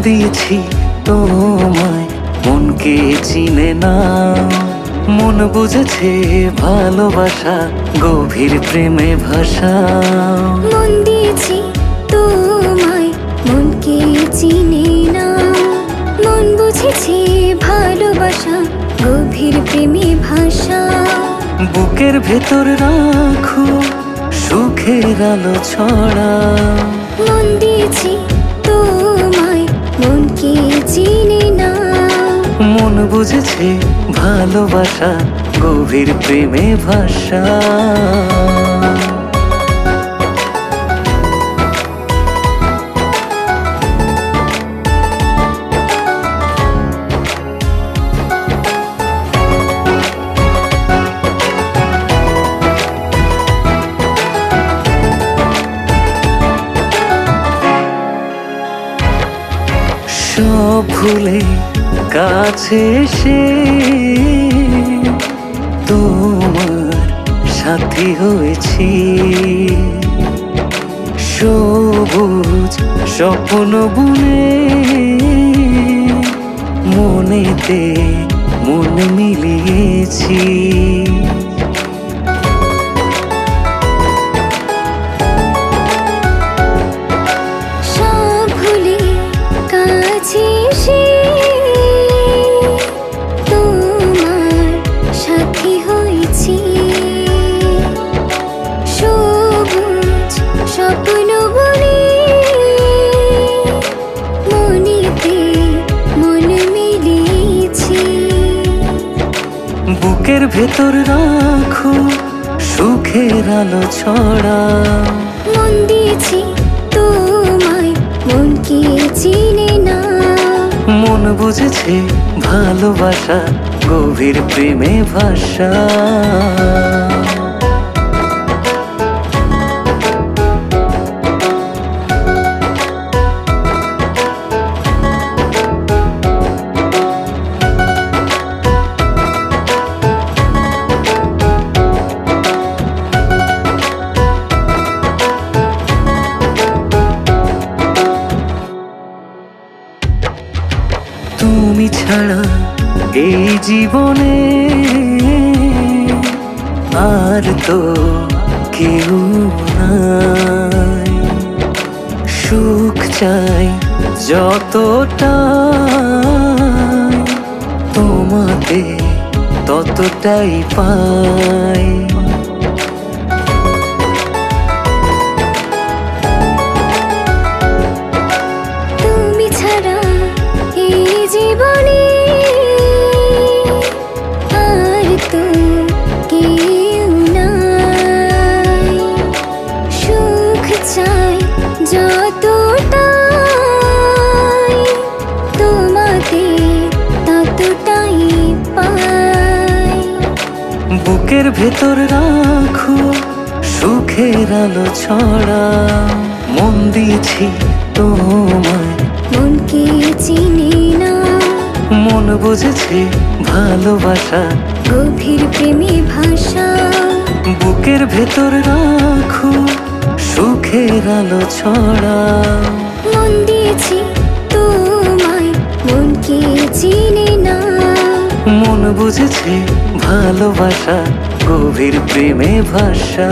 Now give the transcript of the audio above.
দিয়েছি তোমায়, মনকে চিনে না। মন বুঝেছে ভালোবাসা, গভীর প্রেমে ভাষা। মন দিয়েছি তোমায়, মনকে চিনে না। মন বুঝেছে ভালোবাসা, গভীর প্রেমে ভাষা। বুকের ভেতর রাখো সুখের আলো ছড়া। মন দিয়েছি তোমায়, মনকে চিনে না। মন বুঝেছে ভালোবাসা, গভীর প্রেমে ভাষা। সব ভুলে কাছে এসে তোমার সাথী হয়েছি। সবুজ স্বপ্ন বুনে মনেতে মন মিলিয়েছি। বুকের ভেতর রাখো সুখের আলো ছড়া। মন দিয়েছি তোমায়, মনকে চিনে না। মন বুঝেছে ভালোবাসা, গভীর প্রেমে ভাষা। তুমি ছাড়া এই জীবনে আর তো কেউ নাই। সুখ চাই যতটা তোমাতে ততটাই পাই। বুকের ভেতর রাখো সুখের আলো ছড়া। মন দিয়েছি তোমায়, মনকে চিনে না। মন বুঝেছে ভালোবাসা, গভীর প্রেমে ভাষা। বুকের ভেতর রাখো সুখের আলো ছড়া। মন দিয়েছি তোমায়, মনকে চিনে না। মন বুঝেছে ভালোবাসা, গভীর প্রেমে ভাষা।